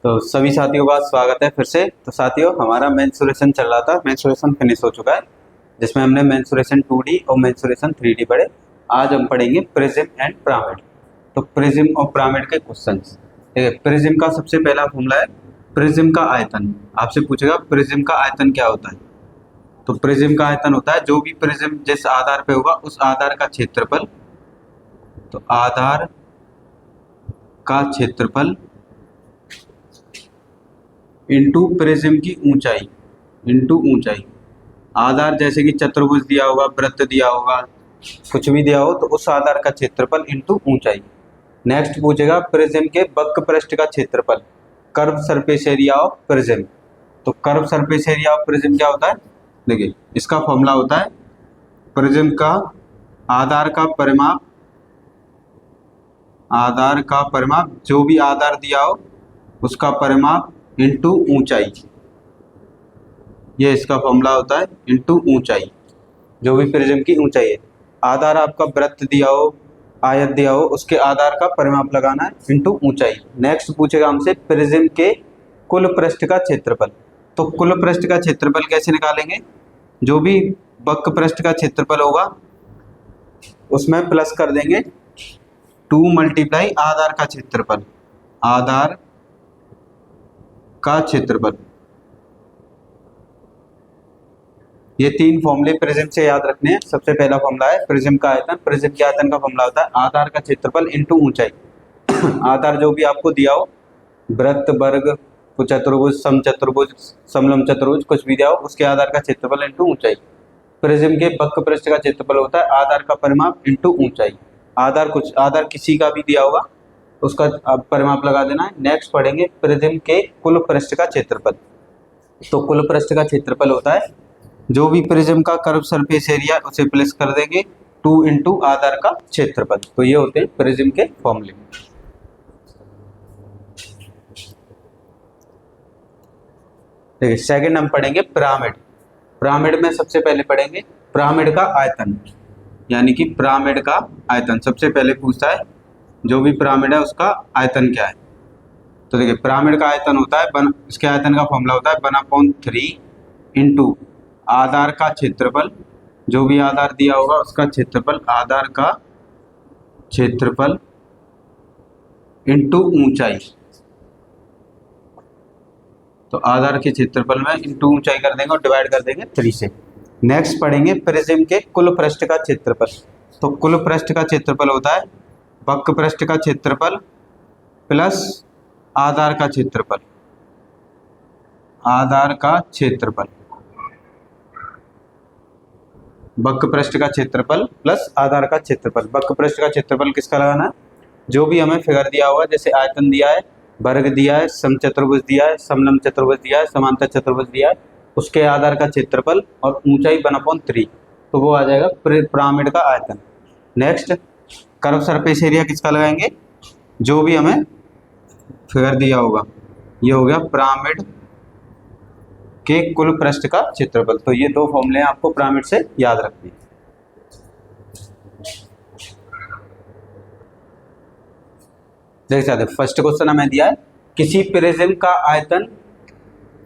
तो सभी साथियों का स्वागत है फिर से। तो साथियों, हमारा मेंसुरेशन चल रहा था, मेंसुरेशन फिनिश हो चुका है, जिसमें हमने मेंसुरेशन 2D और मेंसुरेशन 3D पढ़े। आज हम पढ़ेंगे प्रिज्म एंड पिरामिड। तो प्रिज्म और पिरामिड के क्वेश्चंस। ठीक है, प्रिज्म का सबसे पहला फॉर्मूला है प्रिज्म का आयतन। आपसे पूछेगा प्रिज्म का आयतन क्या होता है। तो प्रिज्म का आयतन होता है जो भी प्रिज्म जिस आधार पे होगा उस आधार का क्षेत्रफल। तो आधार का क्षेत्रफल इंटू प्रिज्म की ऊंचाई, इंटू ऊंचाई। आधार जैसे कि चतुर्भुज दिया होगा, वृत्त दिया होगा, कुछ भी दिया हो तो उस आधार का क्षेत्रफल इंटू ऊंचाई। नेक्स्ट पूछेगा प्रिज्म के वक्र पृष्ठ का क्षेत्रफल, curve surface area of prism. तो curve surface area of prism क्या होता है, देखिए इसका फॉर्मूला होता है प्रिज्म का आधार का परिमाप, आधार का परिमाप जो भी आधार दिया हो उसका परिमाप इंटू ऊंचाई। ये इसका फॉर्मूला होता है इंटू ऊंचाई, जो भी प्रिज्म की ऊंचाई है। आधार आपका वृत्त दिया हो, आयत दिया हो, उसके आधार का परिमाप लगाना है इंटू ऊंचाई। नेक्स्ट पूछेगा हमसे प्रिज्म के कुल पृष्ठ का क्षेत्रफल। तो कुल पृष्ठ का क्षेत्रफल कैसे निकालेंगे, जो भी वक्र पृष्ठ का क्षेत्रफल होगा उसमें प्लस कर देंगे 2 मल्टीप्लाई आधार का क्षेत्रफल, आधार का क्षेत्रफल। ये तीन फॉर्मूले प्रिज्म से याद रखने हैं। सबसे पहला फॉर्मूला है प्रिज्म का आयतन। प्रिज्म के आयतन का फॉर्मूला होता है आधार का क्षेत्रफल इंटू ऊंचाई। आधार जो भी आपको दिया हो, वृत्त, वर्ग, चतुर्भुज, समचतुर्भुज, समलंब चतुर्भुज, कुछ भी दिया हो उसके आधार का क्षेत्रफल इंटू ऊंचाई। प्रिज्म के वक्र पृष्ठ का क्षेत्रफल होता है आधार का परिमाप इंटू ऊंचाई। आधार किसी का भी दिया होगा उसका परिमाप लगा देना है। नेक्स्ट पढ़ेंगे प्रिज्म के कुल पृष्ठ का क्षेत्रफल। तो कुल पृष्ठ का क्षेत्रफल होता है जो भी प्रिज्म का कर्व सरफेस एरिया उसे प्लस कर देंगे 2 इंटू आधार का क्षेत्रफल। तो ये होते हैं प्रिज्म के फॉर्मूले। देखिए सेकंड हम पढ़ेंगे पिरामिड। पिरामिड में सबसे पहले पढ़ेंगे पिरामिड का आयतन, यानी कि पिरामिड का आयतन सबसे पहले पूछता है जो भी पिरामिड है उसका आयतन क्या है। तो देखिए पिरामिड का आयतन होता है इसके आयतन का फॉर्मूला होता है 1/3 इंटू आधार का क्षेत्रफल, जो भी आधार दिया होगा उसका क्षेत्रफल, आधार का क्षेत्रफल इंटू ऊंचाई। तो आधार के क्षेत्रफल में इंटू ऊंचाई कर देंगे और डिवाइड कर देंगे 3 से। नेक्स्ट पढ़ेंगे प्रिज्म के कुल पृष्ठ का क्षेत्रफल। तो कुल पृष्ठ का क्षेत्रफल होता है वक्र पृष्ठ का क्षेत्रफल प्लस आधार का क्षेत्रफल, आधार का क्षेत्रफल, वक्र पृष्ठ का क्षेत्रफल प्लस आधार का क्षेत्रफल। वक्र पृष्ठ का क्षेत्रफल किसका लगाना है, जो भी हमें फिगर दिया हुआ है, जैसे आयतन दिया है, वर्ग दिया है, समचतुर्भुज दिया है, समलंब चतुर्भुज दिया है, समांतर चतुर्भुज दिया है, उसके आधार का क्षेत्रफल और ऊंचाई 1/3। तो वो आ जाएगा पिरामिड का आयतन। नेक्स्ट कर्व सरफेस एरिया किसका लगाएंगे, जो भी हमें फिगर दिया होगा। ये हो गया पिरामिड के कुल पृष्ठ का क्षेत्रफल। तो ये दो फॉर्मूले आपको पिरामिड से याद रखने हैं। देख सकते हैं फर्स्ट क्वेश्चन हमें दिया है किसी प्रिज्म का आयतन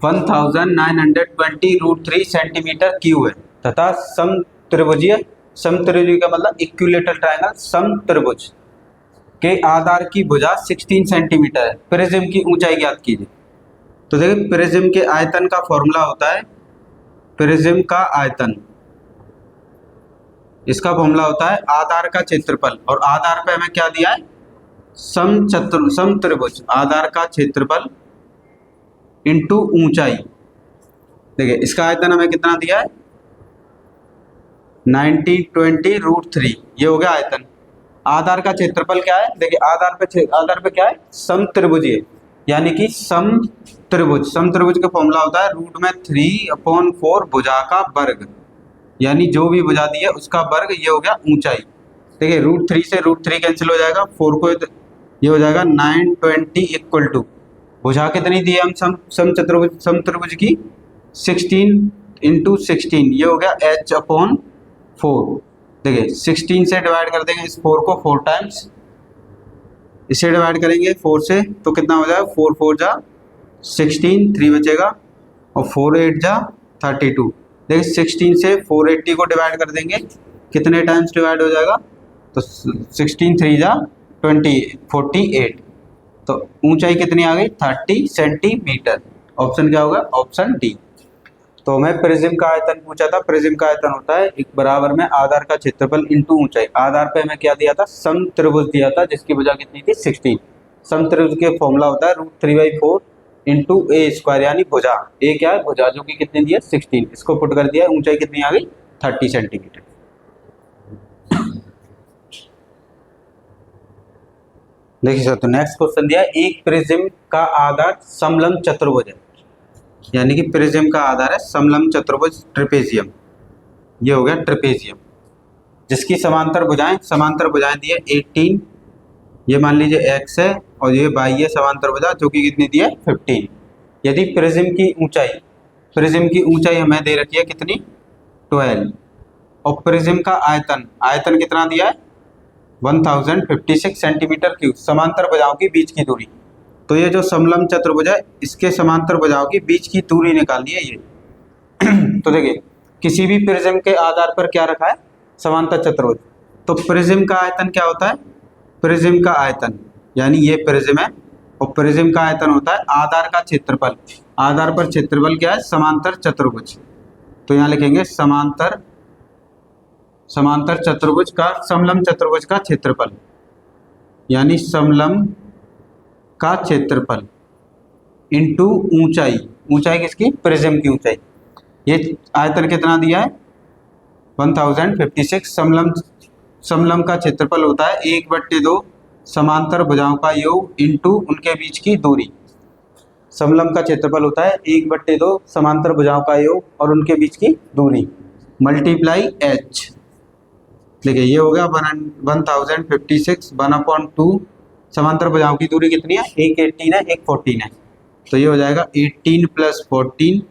1920√3 सेंटीमीटर क्यूब है तथा समत्रिभुजीय, समत्रिभुज का मतलब इक्विलेटरल ट्रायंगल, समत्रिभुज के आधार की भुजा 16 सेंटीमीटर है। प्रिज्म की ऊंचाई ज्ञात कीजिए। तो देखिए प्रिज्म के आयतन का फॉर्मूला होता है प्रिज्म का आयतन, इसका फॉर्मूला होता है आधार का क्षेत्रफल, और आधार पे हमें क्या दिया है, समत्रिभुज, आधार का क्षेत्रफल इंटू ऊंचाई। देखिए इसका आयतन हमें कितना दिया है 1920√3, ये हो गया आयतन। आधार का क्षेत्रफल क्या है, देखिए आधार पे क्या है, समत्रिभुजीय, यानी कि समत्रिभुज। समत्रिभुज का फॉर्मूला होता है √3/4 भुजा का वर्ग, यानी जो भी भुजा दी है उसका वर्ग। ये हो गया ऊंचाई। देखिए √3 से √3 कैंसिल हो जाएगा, 4 को ये हो जाएगा 920 इक्वल टू भुजा कितनी दी है हम समत्रिभुज की 16 इंटू 16, ये हो गया h/4। देखिए 16 से डिवाइड कर देंगे इस 4 को 4 टाइम्स, इसे डिवाइड करेंगे 4 से तो कितना हो जाएगा 4 4 जा 16, 3 बचेगा और 4 8 जा 32। देखिए 16 से 480 को डिवाइड कर देंगे, कितने टाइम्स डिवाइड हो जाएगा, तो 16 3 जा 48। तो ऊंचाई कितनी आ गई, 30 सेंटीमीटर। ऑप्शन क्या होगा, ऑप्शन डी। तो हमें प्रिज्म का आयतन पूछा था। प्रिज्म का आयतन होता है एक बराबर में आधार का क्षेत्रफल इंटू ऊंचाई। आधार पे हमें क्या दिया था, समत्रिभुज दिया था जिसकी भुजा कितनी थी, 16। समत्रिभुज के फॉर्मूला होता है √3/4 इंटू ए स्क्वायर, यानी भुजा। ए क्या है, भुजा, जो कि कितनी दी है, 16। इसको पुट कर दिया, ऊंचाई कितनी आ गई, 30 सेंटीमीटर। देखिए तो नेक्स्ट क्वेश्चन दिया है, एक प्रिज्म का आधार समलंब चतुर्भुज है, यानी कि प्रिज्म का आधार है समलंब चतुर्भुज ट्रेपेजियम। ये हो गया ट्रेपेजियम, जिसकी समांतर भुजाएं दी है 18। ये मान लीजिए x है और ये y है समांतर भुजा, जो कि कितनी दी है, 15। यदि प्रिज्म की ऊंचाई हमें दे रखी है कितनी, 12, और प्रिज्म का आयतन कितना दिया है, 1056 सेंटीमीटर क्यूब। समांतर भुजाओं की बीच की दूरी, तो ये जो समलंब चतुर्भुज है इसके समांतर भुजाओं की बीच की दूरी निकालनी है ये। तो देखिए किसी भी प्रिज्म के आधार पर क्या रखा है, समांतर चतुर्भुज। तो प्रिज्म का आयतन क्या होता है, प्रिज्म का आयतन, यानी ये प्रिज्म है और प्रिज्म का आयतन होता है आधार का क्षेत्रफल। आधार पर क्षेत्रफल क्या है, समांतर चतुर्भुज। तो यहाँ लिखेंगे समांतर चतुर्भुज का, समलंब चतुर्भुज का क्षेत्रफल, यानी समलंब का क्षेत्रफल इंटू ऊंचाई। ऊंचाई किसकी, प्रिज्म की ऊंचाई। ये आयतन कितना दिया है, 1056। समलंब का क्षेत्रफल होता है 1/2 समांतर भुजाओं का योग इंटू उनके बीच की दूरी। समलंब का क्षेत्रफल होता है 1/2 समांतर भुजाओं का योग और उनके बीच की दूरी मल्टीप्लाई h। देखिए ये हो गया 1056 1/2। समांतर भुजाओं की दूरी कितनी है, एक 18 है, एक 14 है। तो ये हो जाएगा 18 + 14।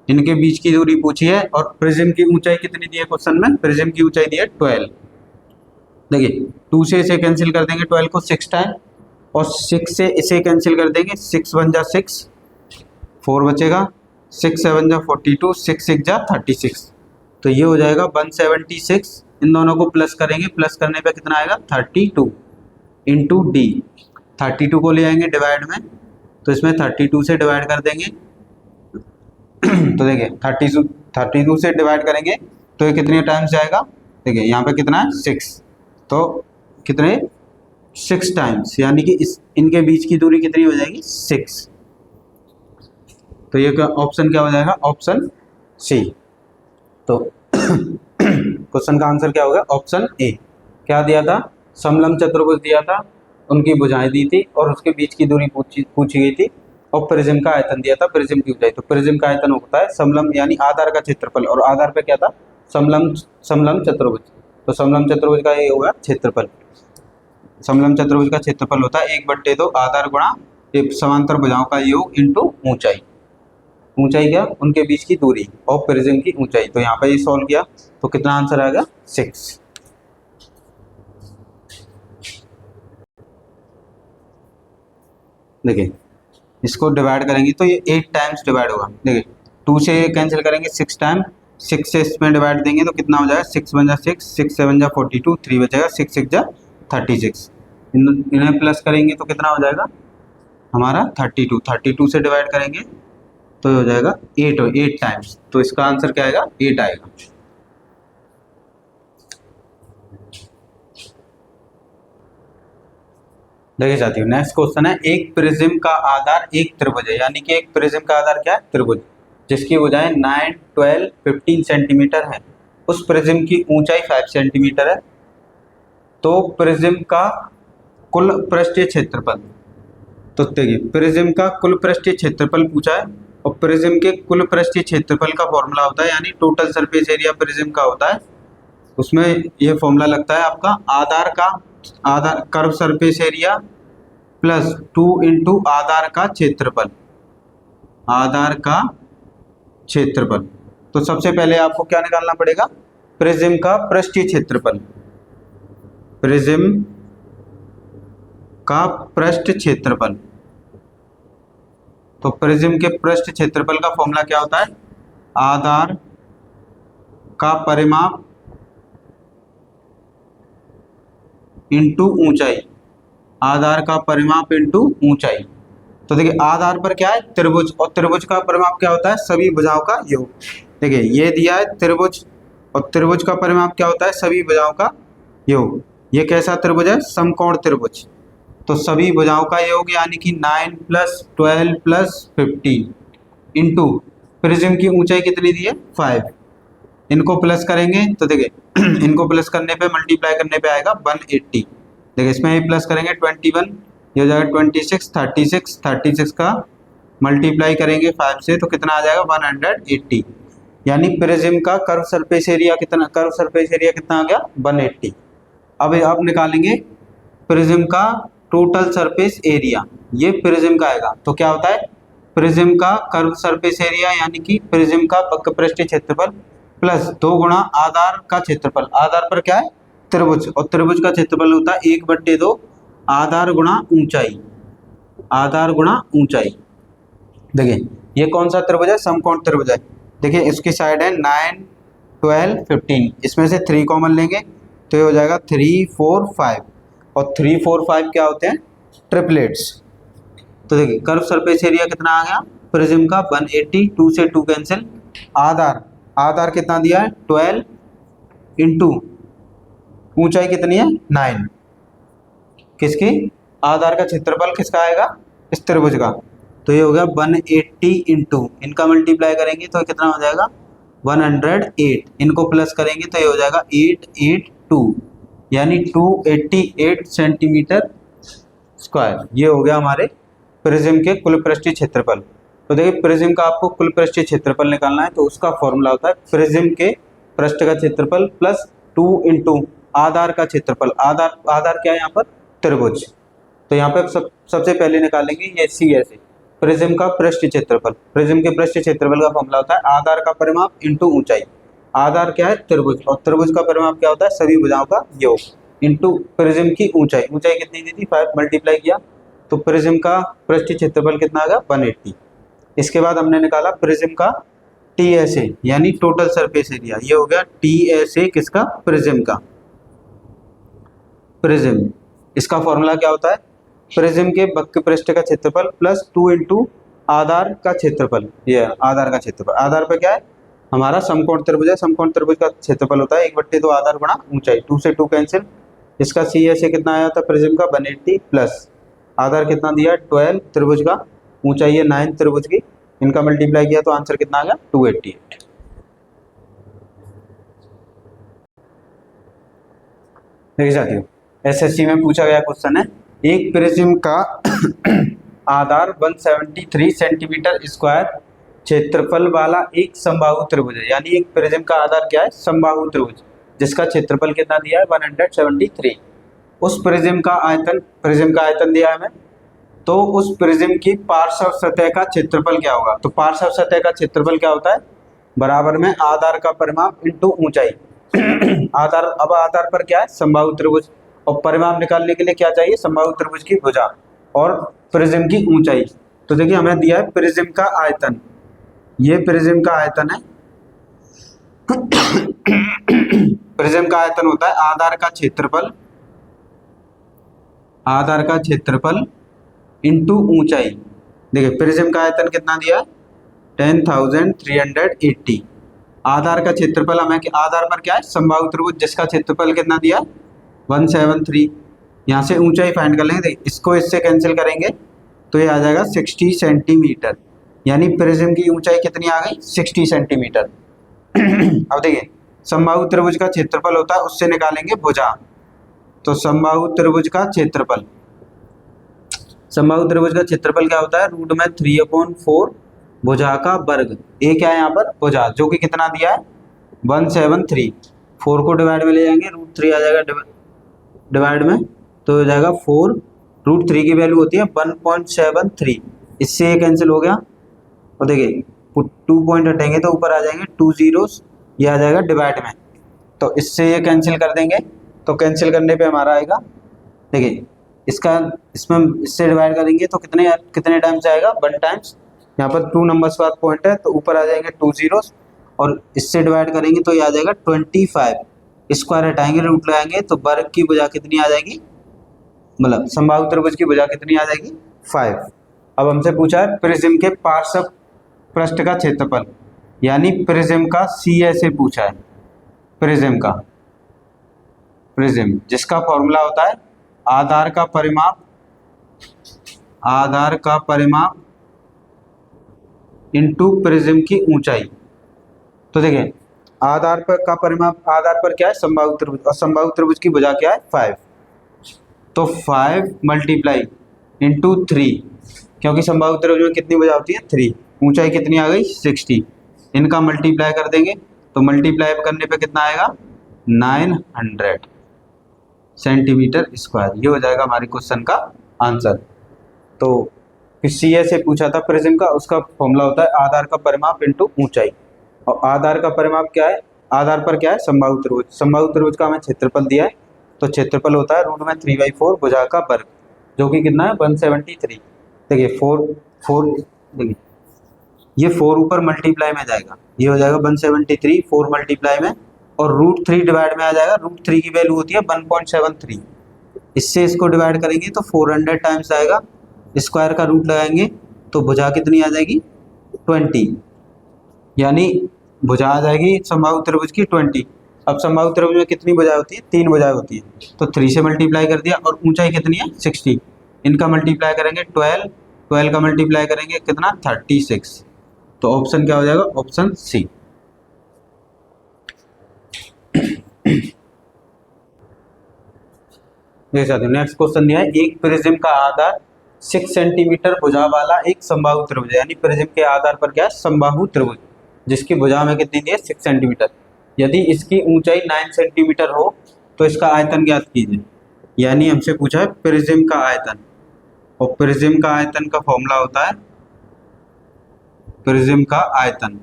इनके बीच की दूरी पूछी है और प्रिज्म की ऊंचाई कितनी दी है क्वेश्चन में, प्रिज्म की ऊंचाई दी है 12। देखिए 2 से इसे कैंसिल कर देंगे 12 को 6 टाइम, और 6 से इसे कैंसिल कर देंगे, 6 1 जा 6, 4 बचेगा, 6 7 जा 42, 6 6 जा 36। तो ये हो जाएगा 176। इन दोनों को प्लस करेंगे, प्लस करने पे कितना आएगा, 32 इंटू डी। 32 को ले आएंगे डिवाइड में, तो इसमें 32 से डिवाइड कर देंगे। तो देखिए 32 से डिवाइड करेंगे तो ये कितने टाइम्स जाएगा, देखिए यहाँ पे कितना है, 6। तो कितने, 6 टाइम्स, यानी कि इनके बीच की दूरी कितनी हो जाएगी, 6। तो ये ऑप्शन क्या हो जाएगा, ऑप्शन सी। तो क्वेश्चन का आंसर क्या होगा, ऑप्शन ए। क्या दिया था, समलंब चतुर्भुज दिया था, उनकी भुजाएं दी थी और उसके बीच की दूरी पूछी गई थी, और प्रिज्म का आयतन दिया था, प्रिज्म की ऊंचाई। तो प्रिज्म का आयतन होता है समलंब, यानी आधार का क्षेत्रफल, और आधार पे क्या था, समलंब चतुर्भुज। तो समलंब चतुर्भुज का ये होगा क्षेत्रफल। समलंब चतुर्भुज का क्षेत्रफल होता है 1/2 आधार गुणा समांतर भुजाओं का योग इंटू ऊंचाई। ऊंचाई क्या, उनके बीच की दूरी, और प्रिज्म की ऊंचाई। तो यहाँ पे ये सॉल्व किया तो कितना आंसर आएगा, 6। देखिए इसको डिवाइड करेंगे तो ये 8 टाइम्स डिवाइड होगा। देखिए 2 से कैंसिल करेंगे 6 टाइम, 6 से इसमें डिवाइड देंगे तो कितना हो जाएगा, 6 1 जा 6, 6 7 जा 42, 3 बचेगा, 6 6 जा 36। इन्हें प्लस करेंगे तो कितना हो जाएगा हमारा 32। 32 से डिवाइड करेंगे तो हो जाएगा 8 टाइम्स। तो इसका आंसर क्या आएगा, 8 आएगा। देखिए साथियों नेक्स्ट क्वेश्चन है, एक प्रिज्म का आधार एक त्रिभुज है, यानी कि एक प्रिज्म का आधार क्या है, त्रिभुज, जिसकी भुजाएं 9 12 15 सेंटीमीटर है। उस प्रिज्म की ऊंचाई 5 सेंटीमीटर है। तो प्रिज्म का कुल पृष्ठीय क्षेत्रफल, तो देखिए प्रिज्म का कुल पृष्ठीय क्षेत्रफल पूछा है, और प्रिज्म के कुल पृष्ठीय क्षेत्रफल का फॉर्मूला होता है, यानी टोटल सरफेस एरिया प्रिज्म का होता है। उसमें यह फॉर्मूला लगता है आपका आधार curve surface area plus 2 into आधार का क्षेत्रफल। आधार का क्षेत्रफल, तो सबसे पहले आपको क्या निकालना पड़ेगा, प्रिज्म का पृष्ठीय क्षेत्रफल। प्रिज्म का पृष्ठ क्षेत्रफल, तो प्रिज्म के पृष्ठ क्षेत्रफल का फॉर्मूला क्या होता है? आधार का परिमाप इंटू ऊंचाई, आधार का परिमाप इंटू ऊंचाई। तो देखिए आधार पर क्या है? त्रिभुज, और त्रिभुज का परिमाप क्या होता है? सभी भुजाओं का योग। देखिए ये दिया है त्रिभुज, और त्रिभुज का परिमाप क्या होता है? सभी भुजाओं का योग। ये कैसा त्रिभुज है? समकोण त्रिभुज। तो सभी भुजाओं का योग यानी कि 9 + 12 + 15 इंटू प्रिज्म की ऊंचाई कितनी दी है? 5। इनको प्लस करेंगे तो देखिए इनको प्लस करने पे मल्टीप्लाई करने पे आएगा 180। देखिए इसमें ये प्लस करेंगे 21, ये हो जाएगा 26, 36, 36 का मल्टीप्लाई करेंगे 5 से तो कितना आ जाएगा? 180। यानी प्रिज्म का कर्व सरफेस एरिया कितना? कर्व सरफेस एरिया कितना आ गया? 180। अब निकालेंगे प्रिज्म का टोटल सरफेस एरिया, ये प्रिज्म का आएगा। तो क्या होता है? प्रिज्म का कर्व सरफेस एरिया यानी कि प्रिज्म का वक्र पृष्ठ क्षेत्रफल प्लस 2 गुणा आधार का क्षेत्रफल। आधार पर क्या है? त्रिभुज, और त्रिभुज का क्षेत्रफल होता है 1/2 आधार गुणा ऊंचाई, आधार गुणा ऊंचाई। देखिए ये कौन सा त्रिभुज है? समकोण त्रिभुज है। देखिए इसकी साइड है 9, 12, 15, इसमें से 3 कॉमन लेंगे तो ये हो जाएगा 3, 4, 5, और 3, 4, 5 क्या होते हैं? ट्रिपलेट्स। तो देखिए कर्व सरफेस एरिया कितना आ गया प्रिज्म का? 180, 2 से 2 कैंसिल। आधार, आधार कितना दिया है? 12 इंटू ऊंचाई कितनी है? 9। किसकी? आधार का क्षेत्रफल किसका आएगा? इस त्रिभुज का। तो ये हो गया 180 इंटू, इनका मल्टीप्लाई करेंगे तो कितना हो जाएगा? 108। इनको प्लस करेंगे तो ये हो जाएगा 882, यानी 288 सेंटीमीटर स्क्वायर। ये हो गया हमारे प्रिज्म के कुल पृष्ठीय क्षेत्रफल। तो देखिए प्रिज्म का आपको कुल पृष्ठीय क्षेत्रफल निकालना है तो उसका फॉर्मूला होता है प्रिज्म के पृष्ठ का क्षेत्रफल प्लस 2 इंटू आधार का क्षेत्रफल। आधार, आधार क्या है यहाँ पर? त्रिभुज। तो यहाँ पे सबसे पहले निकालेंगे ये सी ऐसे प्रिज्म का पृष्ठीय क्षेत्रफल। प्रिज्म के पृष्ठीय क्षेत्रफल का फॉर्मूला होता है आधार का परिमाप इंटू ऊंचाई। आधार क्या है? त्रिभुज, और त्रिभुज का परिमाप क्या होता है? सभी भुजाओं का योग इंटू प्रिज्म की ऊंचाई। ऊंचाई कितनी दी थी? 5, मल्टीप्लाई किया तो प्रिज्म का पृष्ठीय क्षेत्रफल कितना आ गया? 180। इसके बाद हमने निकाला प्रिज्म का टीएसए यानी टोटल सरफेस एरिया। ये हो गया टीएसए किसका? प्रिज्म का। प्रिज्म, इसका फॉर्मूला क्या होता है? प्रिज्म के वक्र पृष्ठ का क्षेत्रफल प्लस 2 इंटू आधार का क्षेत्रफल। ये आधार का क्षेत्रफल। आधार पर क्या है? हमारा समकोण त्रिभुज है। समकोण त्रिभुज का क्षेत्रफल होता है 1/2 आधार गुणा ऊंचाई। 2 से 2 कैंसिल। इसका सी ऐसे कितना आया था प्रिज्म का? 180 प्लस आधार कितना दिया? 12 त्रिभुज का, ऊंचाई है 9 त्रिभुज की। इनका मल्टीप्लाई किया तो आंसर कितना आ गया? 288। देखिए साथियों एसएससी में पूछा गया क्वेश्चन है, एक प्रिज्म का आधार 173 सेंटीमीटर स्क्वायर क्षेत्रफल वाला एक समबाहु त्रिभुज है। यानी एक प्रिज्म का आधार क्या है? समबाहु त्रिभुज, जिसका क्षेत्रफल कितना दिया है? 173। उस प्रिज्म का आयतन दिया है हमें, तो उस प्रिज्म की पार्श्व सतह का क्षेत्रफल क्या होगा? तो पार्श्व सतह का क्षेत्रफल क्या होता है? बराबर में आधार का परिमाप इंटू ऊंचाई। आधार, अब आधार पर क्या है? समबाहु त्रिभुज, और परिमाप निकालने के लिए क्या चाहिए? समबाहु त्रिभुज की भुजा और प्रिज्म की ऊंचाई। तो देखिए हमें दिया है प्रिज्म का आयतन, ये प्रिज्म का आयतन है। प्रिज्म का आयतन होता है आधार का क्षेत्रफल, आधार का क्षेत्रफल इंटू ऊंचाई। देखिए प्रिज्म का आयतन कितना दिया है? 10,380। आधार का क्षेत्रफल हमें, आधार पर क्या है? समबाहु त्रिभुज, जिसका क्षेत्रफल कितना दिया? 173। यहाँ से ऊंचाई फाइंड कर लेंगे। देखिए इसको इससे कैंसिल करेंगे तो ये आ जाएगा 60 सेंटीमीटर। यानी प्रिज्म की ऊंचाई कितनी आ गई? 60 सेंटीमीटर। अब देखिए समबाहु त्रिभुज का क्षेत्रफल होता है, उससे निकालेंगे भुजा। तो समबाहु त्रिभुज का क्षेत्रफल, समबाहु त्रिभुज का क्षेत्रफल क्या होता है? रूट में 3/4 भुजा का वर्ग। ए क्या है यहाँ पर? भुजा, जो कि कितना दिया है? 173। 4 को डिवाइड में ले जाएंगे, रूट 3 आ जाएगा डिवाइड में, तो हो जाएगा 4। रूट 3 की वैल्यू होती है 1.73। इससे ये कैंसिल हो गया, और देखिए 2 पॉइंट हटेंगे तो ऊपर आ जाएंगे 2 जीरोस, ये आ जाएगा डिवाइड में, तो इससे ये कैंसिल कर देंगे। तो कैंसिल करने पे हमारा आएगा, देखिए इसका इसमें इससे डिवाइड करेंगे तो कितने टाइम्स आएगा? 1 टाइम्स यहाँ पर 2 नंबर्स का पॉइंट है तो ऊपर आ जाएंगे 2 जीरोस, और इससे डिवाइड करेंगे तो ये आ जाएगा 25। स्क्वायर हटाएंगे रूट लगाएंगे तो वर्ग की भुजा कितनी आ जाएगी, मतलब समबाहु त्रिभुज की भुजा कितनी आ जाएगी 5। अब हमसे पूछा है प्रिज्म के पार्श्व पृष्ठ का क्षेत्रफल, यानी प्रिज्म का CA से पूछा है। प्रिज्म का, प्रिज्म जिसका फॉर्मूला होता है आधार का परिमाप, आधार का परिमाप इनटू प्रिज्म की ऊंचाई। तो देखिए आधार पर का परिमाप, आधार पर क्या है समबाहु त्रिभुज, और समबाहु त्रिभुज की भुजा क्या है 5। तो 5 मल्टीप्लाई इंटू 3, क्योंकि समबाहु त्रिभुज में कितनी भुजा होती है 3, ऊंचाई कितनी आ गई 60, इनका मल्टीप्लाई कर देंगे तो मल्टीप्लाई करने पे कितना आएगा 900 सेंटीमीटर स्क्वायर। ये हो जाएगा हमारे क्वेश्चन का आंसर। तो CA से पूछा था प्रिज्म का, उसका फॉर्मूला होता है आधार का परिमाप इंटू ऊंचाई, और आधार का परिमाप क्या है, आधार पर क्या है समबाहु त्रिभुज, समबाहु त्रिभुज का हमें क्षेत्रफल दिया है तो क्षेत्रफल होता है रूट में 3/4 भुजा का वर्ग, जो कि कितना है 173। देखिए 4 देखिए ये 4 ऊपर मल्टीप्लाई में जाएगा, ये हो जाएगा 173 4 मल्टीप्लाई में, और √3 डिवाइड में आ जाएगा, √3 की वैल्यू होती है 1.73, इससे इसको डिवाइड करेंगे तो 400 टाइम्स आएगा, स्क्वायर का रूट लगाएंगे तो भुजा कितनी आ जाएगी 20, यानी भुजा आ जाएगी समबाहु त्रिभुज की 20। अब समबाहु त्रिभुज में कितनी भुजाएं होती है 3 भुजाएं होती है, तो 3 से मल्टीप्लाई कर दिया, और ऊंचाई कितनी है 60, इनका मल्टीप्लाई करेंगे 12 का मल्टीप्लाई करेंगे कितना 36, तो ऑप्शन क्या हो जाएगा ऑप्शन C। देख सकते हो नेक्स्ट क्वेश्चन दिया है, एक प्रिज्म का आधार 6 सेंटीमीटर भुजा वाला एक समबाहु त्रिभुज, यानी प्रिज्म के आधार पर क्या है समबाहु त्रिभुज, जिसकी भुजा में कितनी दी है 6 सेंटीमीटर, यदि इसकी ऊंचाई 9 सेंटीमीटर हो तो इसका आयतन ज्ञात कीजिए। यानी हमसे पूछा है प्रिज्म का आयतन, और प्रिज्म का आयतन का फॉर्मूला होता है, प्रिज्म का आयतन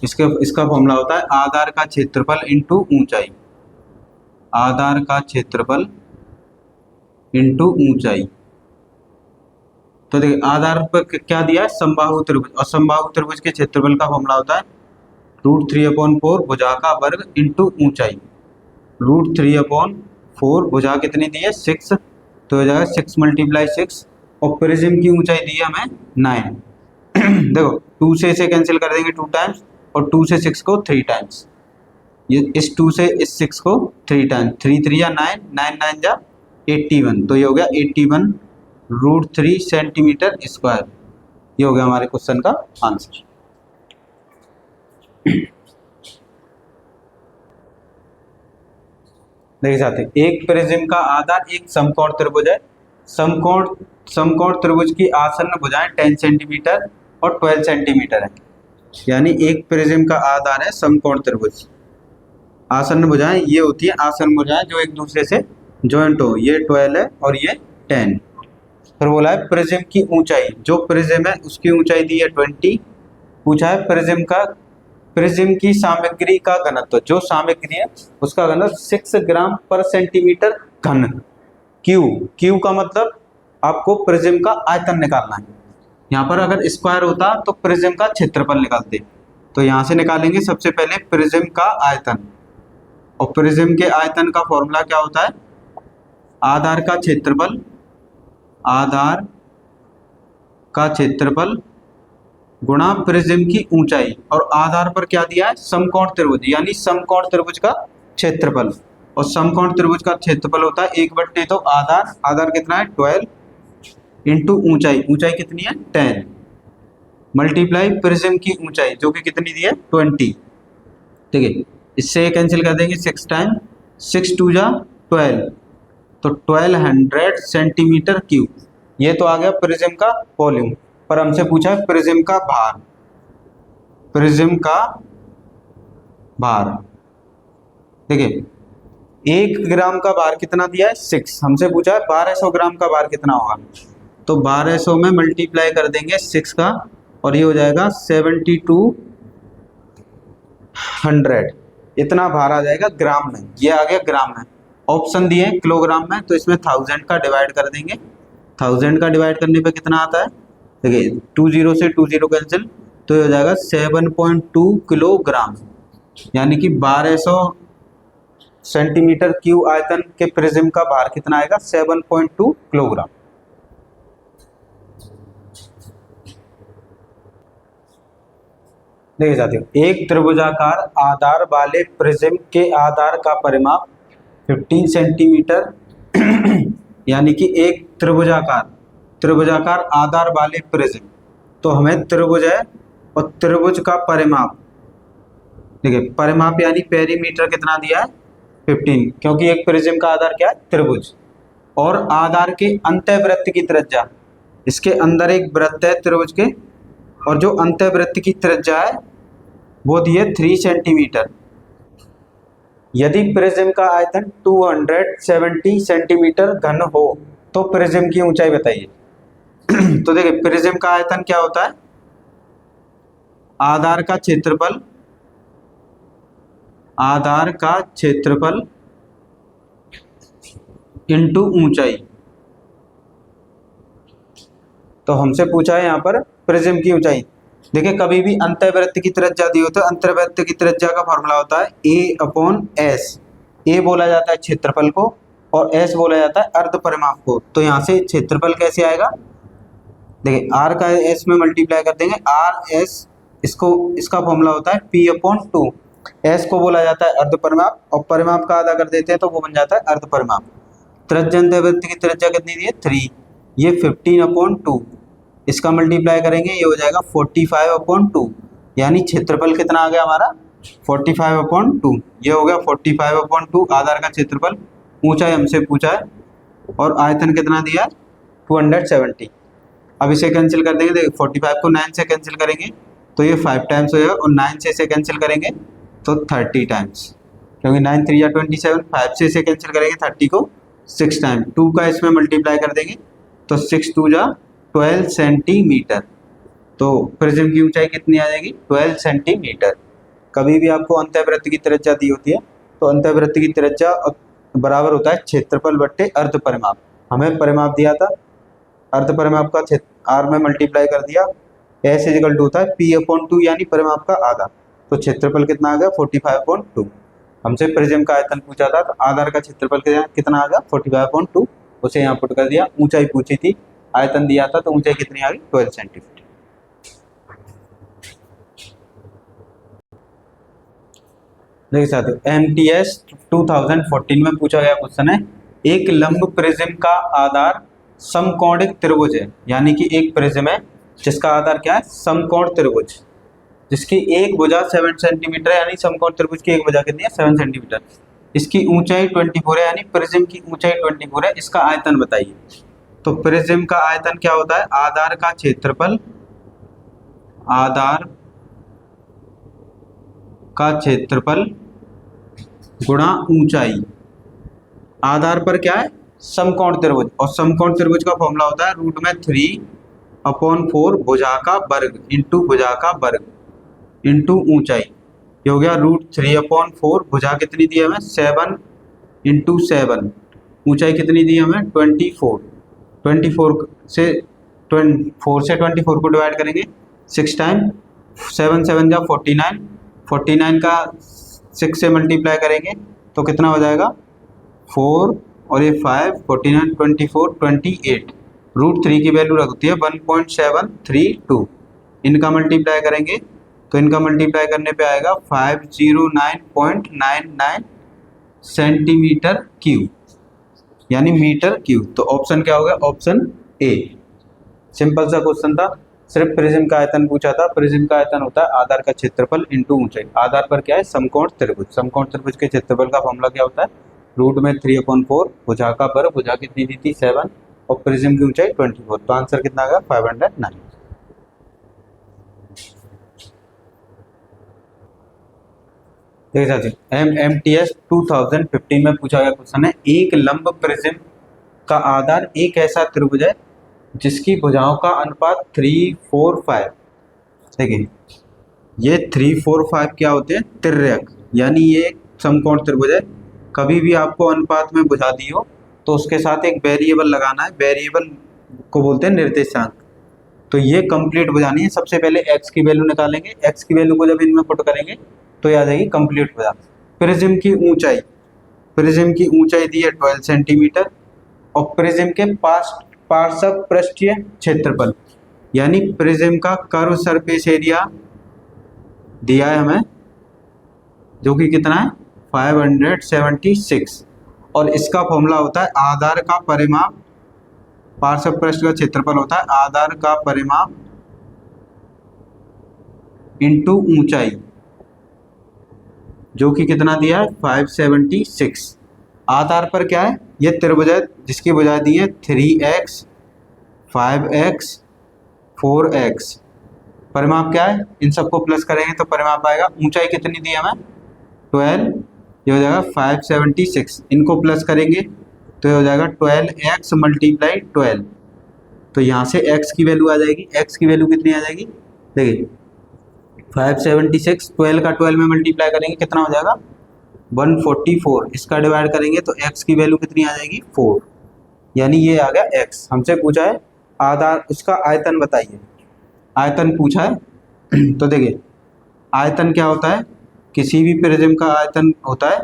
इसका फॉर्मूला होता है आधार का क्षेत्रफल इंटू ऊंचाई, आधार का क्षेत्रफल इंटू ऊंचाई। तो देखिए आधार पर क्या दिया है समबाहु त्रिभुज, और समबाहु त्रिभुज के क्षेत्रफल का फॉर्मूला होता है √3/4 भुजा का वर्ग इंटू ऊंचाई। √3/4 भुजा कितनी दी है 6, तो हो जाएगा 6 × 6, और प्रिज्म की ऊंचाई दी है हमें 9। देखो 2 से इसे कैंसिल कर देंगे 2 टाइम्स, और 2 से 6 को 3 टाइम्स, ये इस 2 से इस 6 को 3 टाइम्स, 3 3 या 9, 9 9 जा 81, तो ये हो गया 81 √3 सेंटीमीटर स्क्वायर। ये हो गया हमारे क्वेश्चन का आंसर। देखिए साथी, एक प्रिज्म का आधार एक समकोण त्रिभुज है, समकोण त्रिभुज की आसन्न भुजाएं 10 सेंटीमीटर और 12 सेंटीमीटर है, यानी एक प्रिज्म का आधार है समकोण त्रिभुज, आसन्न भुजाएं ये होती है आसन्न भुजाएं जो एक दूसरे से जॉइंट हो, ये 12 है और ये 10। फिर बोला है प्रिज्म की ऊंचाई, जो प्रिज्म है उसकी ऊंचाई दी है 20। पूछा है प्रिज्म की सामग्री का घनत्व, जो सामग्री है उसका घनत्व 6 ग्राम पर सेंटीमीटर घन। क्यू का मतलब आपको प्रिज्म का आयतन निकालना है। यहाँ पर अगर स्क्वायर होता तो प्रिज्म का क्षेत्रफल निकालते, तो यहाँ से निकालेंगे सबसे पहले प्रिज्म का आयतन, और प्रिज्म के आयतन का फॉर्मूला क्या होता है आधार का क्षेत्रफल, आधार का क्षेत्रफल गुणा प्रिज्म की ऊंचाई, और आधार पर क्या दिया है समकोण त्रिभुज, यानी समकोण त्रिभुज का क्षेत्रफल, और समकोण त्रिभुज का क्षेत्रफल होता है 1/2 आधार, आधार कितना है 12 इंटू ऊंचाई, ऊंचाई कितनी है 10 मल्टीप्लाई प्रिज्म की ऊंचाई जो कि कितनी दी है 20। ठीक है, इससे कैंसिल कर देंगे 6 टाइम, 6 2 जा 12, तो 1200 सेंटीमीटर क्यूब। ये तो आ गया प्रिज्म का वॉल्यूम, पर हमसे पूछा है प्रिज्म का भार, प्रिज्म का भार। देखिए 1 ग्राम का भार कितना दिया है 6, हमसे पूछा है 1200 ग्राम का भार कितना होगा, तो 1200 में मल्टीप्लाई कर देंगे 6 का, और ये हो जाएगा 7200, इतना भार आ जाएगा ग्राम में, ये आ गया ग्राम में। ऑप्शन दिए किलोग्राम में, तो इसमें 1000 का डिवाइड कर देंगे, 1000 का डिवाइड करने पे कितना आता है देखिए 20 से 20 कैंसिल, तो ये हो जाएगा 7.2 किलोग्राम, यानी कि 1200 सेंटीमीटर क्यूब आयतन के प्रिज्म का भार कितना आएगा? 7.2 किलोग्राम। देखिए साथियों, एक त्रिभुजाकार आधार वाले प्रिज्म के आधार का परिमाप 15 सेंटीमीटर यानी कि एक त्रिभुजाकार आधार वाले प्रिज्म, तो हमें त्रिभुज है और त्रिभुज का परिमाप, देखिए परिमाप यानी पेरीमीटर कितना दिया है? 15, क्योंकि एक प्रिज्म का आधार क्या है? त्रिभुज। और आधार के अंतःवृत्त की त्रिज्या, इसके अंदर एक वृत्त है त्रिभुज के, और जो अंतःवृत्त की त्रिज्या है वो दी है 3 सेंटीमीटर। यदि प्रिज्म का आयतन 270 सेंटीमीटर घन हो तो प्रिज्म की ऊंचाई बताइए। तो देखिए प्रिज्म का आयतन क्या होता है? आधार का क्षेत्रफल इंटू ऊंचाई। तो हमसे पूछा है यहाँ पर प्रिज्म की ऊंचाई। देखिए कभी भी अंतःवृत्त की त्रिज्या दी हो तो अंतःवृत्त की त्रिज्या का फॉर्मूला होता है A/S। A बोला जाता है क्षेत्रफल को और S बोला जाता है अर्ध परिमाप को। तो यहाँ से क्षेत्रफल कैसे आएगा? देखिए R का S में मल्टीप्लाई कर देंगे, RS, इसका फॉर्मूला होता है P/2। S को बोला जाता है अर्ध परिमाप और परिमाप का आधा कर देते हैं तो वो बन जाता है अर्ध परिमाप। त्रिज्या अंतःवृत्त की त्रिज्या कितनी दी है? 3। ये 15/2, इसका मल्टीप्लाई करेंगे ये हो जाएगा 45/2, यानी क्षेत्रफल कितना आ गया हमारा? 45/2। ये हो गया 45/2 आधार का क्षेत्रफल। ऊंचाई हमसे पूछा है और आयतन कितना दिया है? 270। अब इसे कैंसिल कर देंगे, देखिए 45 को 9 से कैंसिल करेंगे तो ये 5 टाइम्स हो जाएगा, और 9 से इसे कैंसिल करेंगे तो 30 टाइम्स, क्योंकि 9 3 या 27, 5 से इसे कैंसिल करेंगे 30 को 6 टाइम, 2 का इसमें मल्टीप्लाई कर देंगे तो 6 2 जा 12 सेंटीमीटर। तो प्रिज्म की ऊंचाई कितनी आ जाएगी? 12 सेंटीमीटर। कभी भी आपको अंतःवृत्त की त्रिज्या दी होती है तो अंतःवृत्त की त्रिज्या बराबर होता है क्षेत्रफल बट्टे अर्ध परिमाप। हमें परिमाप दिया था, अर्ध परिमाप का R में मल्टीप्लाई कर दिया, S इक्वल टू होता है P/2 यानी परिमाप का आधा। तो क्षेत्रफल कितना आ गया? 45/2। हमसे प्रिज्म का आयतन पूछा था तो आधार का क्षेत्रफल कितना आ गया? 45/2। उसे यहाँ पुट कर दिया। ऊंचाई पूछी थी, आयतन दिया था तो ऊंचाई कितनी आ गई? 12 सेंटीमीटर। देखिए साथियों, MTS 2014 में पूछा गया क्वेश्चन है, एक लंब प्रिज्म का आधार समकोणिक त्रिभुज है, यानी कि एक प्रिज्म है जिसका आधार क्या है? समकोण त्रिभुज, जिसकी एक भुजा 7 सेंटीमीटर है, यानी समकोण त्रिभुज की एक भुजा कितनी है? 7 सेंटीमीटर। इसकी ऊंचाई 24 है, यानी प्रिज्म की ऊंचाई 24 है। इसका आयतन बताइए। तो प्रिज्म का आयतन क्या होता है? आधार का क्षेत्रफल गुणा ऊंचाई। आधार पर क्या है? समकोण त्रिभुज, और समकोण त्रिभुज का फॉर्मूला होता है √3/4 भुजा का वर्ग इंटू भुजा का वर्ग इंटू ऊंचाई। ये हो गया √3/4। भुजा कितनी दी है हमें? 7 इंटू 7। ऊंचाई कितनी दी है हमें? 24। 24 से 24 को डिवाइड करेंगे 6 टाइम, 7 7 जा 49, 49 का 6 से मल्टीप्लाई करेंगे तो कितना हो जाएगा? 4 और ये 5, 49 24 28। √3 की वैल्यू रखती है 1.732। इनका मल्टीप्लाई करेंगे तो इनका मल्टीप्लाई करने पे आएगा 509.99 सेंटीमीटर क्यूब, यानी मीटर क्यूब। तो ऑप्शन क्या हो गया? Option A. सिंपल सा क्वेश्चन था, सिर्फ प्रिज्म का आयतन पूछा था। प्रिज्म का आयतन होता है आधार का क्षेत्रफल इंटू ऊंचाई। आधार पर क्या है? समकोण त्रिभुज। समकोण त्रिभुज के क्षेत्रफल का फॉर्मूला क्या होता है? √3/4 भुजा का वर्ग, भुजा कितनी दी थी? 7, और प्रिज्म की ऊंचाई 24। तो आंसर कितना आ गया? 509। देखिए साथियों, MTS 2015 में पूछा गया क्वेश्चन है, एक लंब प्रिज्म का आधार एक ऐसा त्रिभुज है जिसकी भुजाओं का अनुपात 3 4 5। देखिए ये 3 4 5 क्या होते हैं? तिर्यक, यानी ये समकोण त्रिभुज है। कभी भी आपको अनुपात में भुजा दी हो तो उसके साथ एक वेरिएबल लगाना है। वेरिएबल को बोलते हैं निर्देशांक। तो ये कंप्लीट भुजा नहीं है। सबसे पहले एक्स की वैल्यू निकालेंगे, एक्स की वैल्यू को जब इनमें पुट करेंगे तो ये आ जाएगी कंप्लीट भुजा। प्रिज्म की ऊंचाई, प्रिज्म की ऊंचाई दी है 12 सेंटीमीटर और प्रिज्म के पार्श्व पृष्ठीय क्षेत्रफल यानी प्रिज्म का कर्व सरफेस एरिया दिया है हमें, जो कि कितना है 576 और इसका फॉर्मूला होता है आधार का परिमाप, पार्श्व पृष्ठ का क्षेत्रफल होता है आधार का परिमाप इंटू ऊंचाई, जो कि कितना दिया है 576। आधार पर क्या है, ये त्रिभुज है जिसकी भुजा दी है 3x 5x 4x। परिमाप क्या है, इन सबको प्लस करेंगे तो परिमाप आएगा। ऊंचाई कितनी दी है हमें 12, ये हो जाएगा 576। इनको प्लस करेंगे तो ये हो जाएगा 12x मल्टीप्लाई 12। तो यहाँ से x की वैल्यू आ जाएगी, x की वैल्यू कितनी आ जाएगी, देखिए 576 12 का 12 में मल्टीप्लाई करेंगे कितना हो जाएगा 144। इसका डिवाइड करेंगे तो x की वैल्यू कितनी आ जाएगी 4, यानी ये आ गया x। हमसे पूछा है आधार, उसका आयतन बताइए, आयतन पूछा है तो देखिए आयतन क्या होता है, किसी भी प्रिज्म का आयतन होता है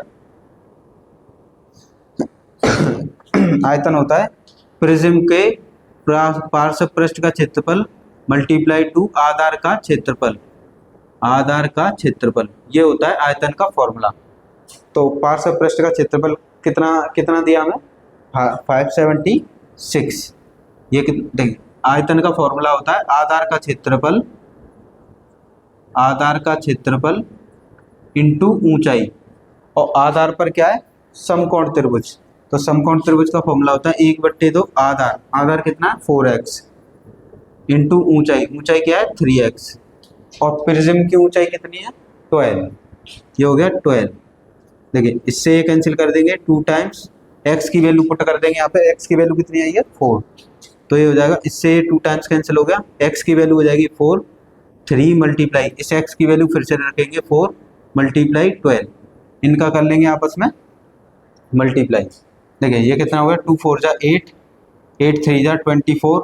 आयतन होता है प्रिज्म के पार्श्व पृष्ठ का क्षेत्रफल मल्टीप्लाई टू आधार का क्षेत्रफल, आधार का क्षेत्रफल, ये होता है आयतन का फॉर्मूला। तो पार्श्व पृष्ठ का क्षेत्रफल कितना कितना दिया हमें 576। ये देखिए आयतन का फॉर्मूला होता है आधार का क्षेत्रफल, आधार का क्षेत्रफल इंटू ऊंचाई, और आधार पर क्या है समकोण त्रिभुज। तो समकोण त्रिभुज का फॉर्मूला होता है 1/2 आधार, आधार कितना है 4x इंटू ऊंचाई, ऊंचाई क्या है 3x और प्रिज्म की ऊंचाई कितनी है 12, ये हो गया 12। देखिए इससे ये कैंसिल कर देंगे 2 टाइम्स x की वैल्यू पुट कर देंगे, यहाँ पे x की वैल्यू कितनी आई है 4, तो ये हो जाएगा, इससे 2 टाइम्स कैंसिल हो गया, x की वैल्यू हो जाएगी 4, 3 मल्टीप्लाई इस x की वैल्यू फिर से रखेंगे 4 मल्टीप्लाई 12, इनका कर लेंगे आपस में मल्टीप्लाई। देखिए ये कितना होगा 2 4 जा 8, 8 3 जा 24,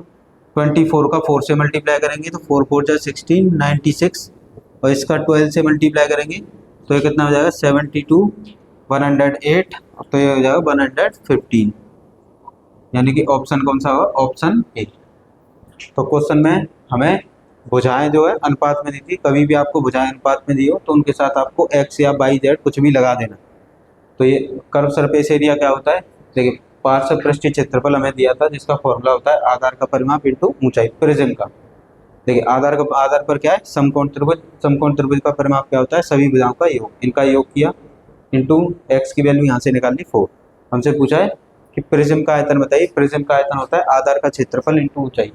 24 का 4 से मल्टीप्लाई करेंगे तो 4 4 जा 16 96 और इसका 12 से मल्टीप्लाई करेंगे तो ये कितना हो जाएगा 72 108, तो ये हो जाएगा 115, यानी कि ऑप्शन कौन सा होगा ऑप्शन ए। तो क्वेश्चन में हमें भुजाएं जो है अनुपात में दी थी, कभी भी आपको भुजाएं अनुपात में दी हो तो उनके साथ आपको x या y z कुछ भी लगा देना। तो ये कर्व सरफेस एरिया क्या होता है, देखिए पार्श्व पृष्ठीय क्षेत्रफल हमें दिया था जिसका फॉर्मूला होता है आधार का परिमाप इंटू ऊंचाई प्रिज्म का। देखिए आधार पर क्या है समकोण त्रिभुज, समकोण त्रिभुज का परिमाप क्या होता है सभी भुजाओं का योग, इनका योग किया इंटू x की वैल्यू यहाँ से निकालनी 4। हमसे पूछा है कि प्रिज्म का आयतन बताइए, प्रिज्म का आयतन होता है आधार का क्षेत्रफल इंटू ऊंचाई,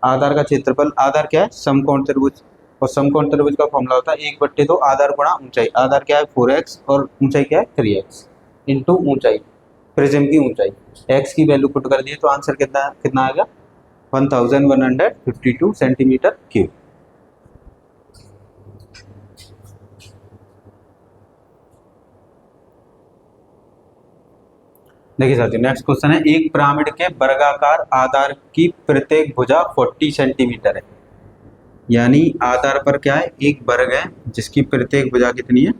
आधार का क्षेत्रफल, आधार क्या है समकोण त्रिभुज और समकोण त्रिभुज का फॉर्मूला होता है 1/2 आधार गुणा ऊंचाई, आधार क्या है 4x और ऊंचाई क्या है 3x इंटू ऊंचाई, प्रिज्म की ऊंचाई, x की वैल्यू पुट कर दिए तो आंसर कितना कितना आएगा 1152 सेंटीमीटर क्यूब। देखिए साथियों नेक्स्ट क्वेश्चन है, एक पिरामिड के वर्गाकार आधार की प्रत्येक भुजा 40 सेंटीमीटर है, यानी आधार पर क्या है एक वर्ग है जिसकी प्रत्येक भुजा कितनी है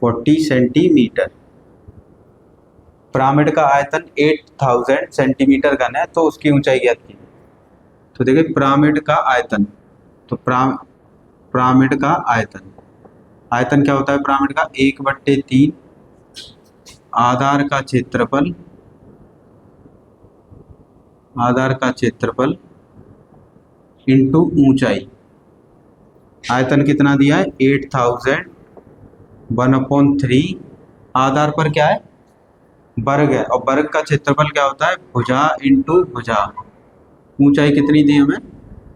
40 सेंटीमीटर। पिरामिड का आयतन 8000 सेंटीमीटर घन है तो उसकी ऊंचाई ज्ञात की। तो देखिए पिरामिड का आयतन, तो पिरामिड का आयतन, आयतन क्या होता है पिरामिड का 1/3 आधार का क्षेत्रफल, आधार का क्षेत्रफल इंटू ऊंचाई। आयतन कितना दिया है 8000 1/3, आधार पर क्या है वर्ग है और वर्ग का क्षेत्रफल क्या होता है भुजा इंटू भुजा। ऊंचाई कितनी दी हमें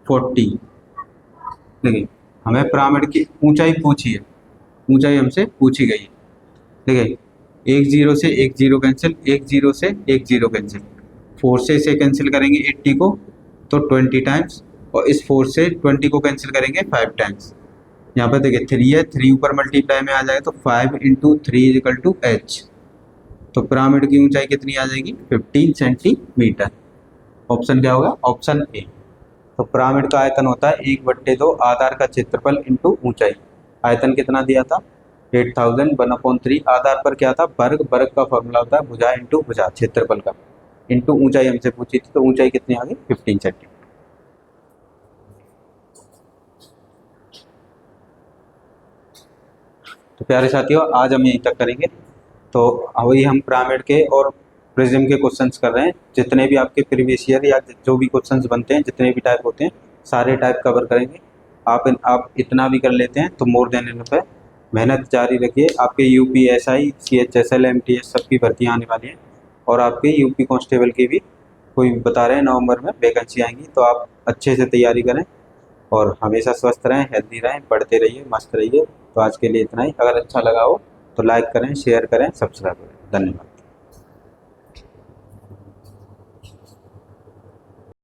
40। देखिए हमें पिरामिड की ऊंचाई पूछी है, ऊंचाई हमसे पूछी गई है। देखिए 1 0 से 1 0 कैंसिल, 1 0 से 1 0 कैंसिल, 4 से इसे कैंसिल करेंगे 80 को तो 20 टाइम्स और इस 4 से 20 को कैंसिल करेंगे 5 टाइम्स। यहाँ पर देखिए 3 है, 3 ऊपर मल्टीप्लाई में आ जाएगा तो 5 × 3 = h। तो पिरामिड की ऊंचाई कितनी आ जाएगी 15 सेंटीमीटर। ऑप्शन क्या होगा ऑप्शन ए। तो पिरामिड का आयतन होता है 1/2 आधार का क्षेत्रफल इंटू ऊंचाई। आयतन कितना दिया था 8000, 1/3 आधार पर क्या था वर्ग, वर्ग का फॉर्मूला होता है भुजा इंटू भुजा क्षेत्रफल का, इंटू ऊंचाई हमसे पूछी थी, तो ऊंचाई कितनी आ गई 15 सेंटीमीटर। तो प्यारे साथियों आज हम यहीं तक करेंगे। तो वही हम पिरामिड के और प्रिज्म के क्वेश्चंस कर रहे हैं। जितने भी आपके प्रीवियस ईयर या जो भी क्वेश्चंस बनते हैं, जितने भी टाइप होते हैं, सारे टाइप कवर करेंगे। आप इतना भी कर लेते हैं तो मोर देन इनफ है। मेहनत जारी रखिए। आपके UPSI, CHSL, MTS सबकी भर्तियाँ आने वाली हैं, और आपके UP कांस्टेबल की भी कोई बता रहे हैं नवंबर में वैकेंसी आएंगी। तो आप अच्छे से तैयारी करें और हमेशा स्वस्थ रहें, हेल्दी रहें, पढ़ते रहिए, मस्त रहिए। तो आज के लिए इतना ही। अगर अच्छा लगा हो तो लाइक करें, शेयर करें, सब्सक्राइब करें। धन्यवाद।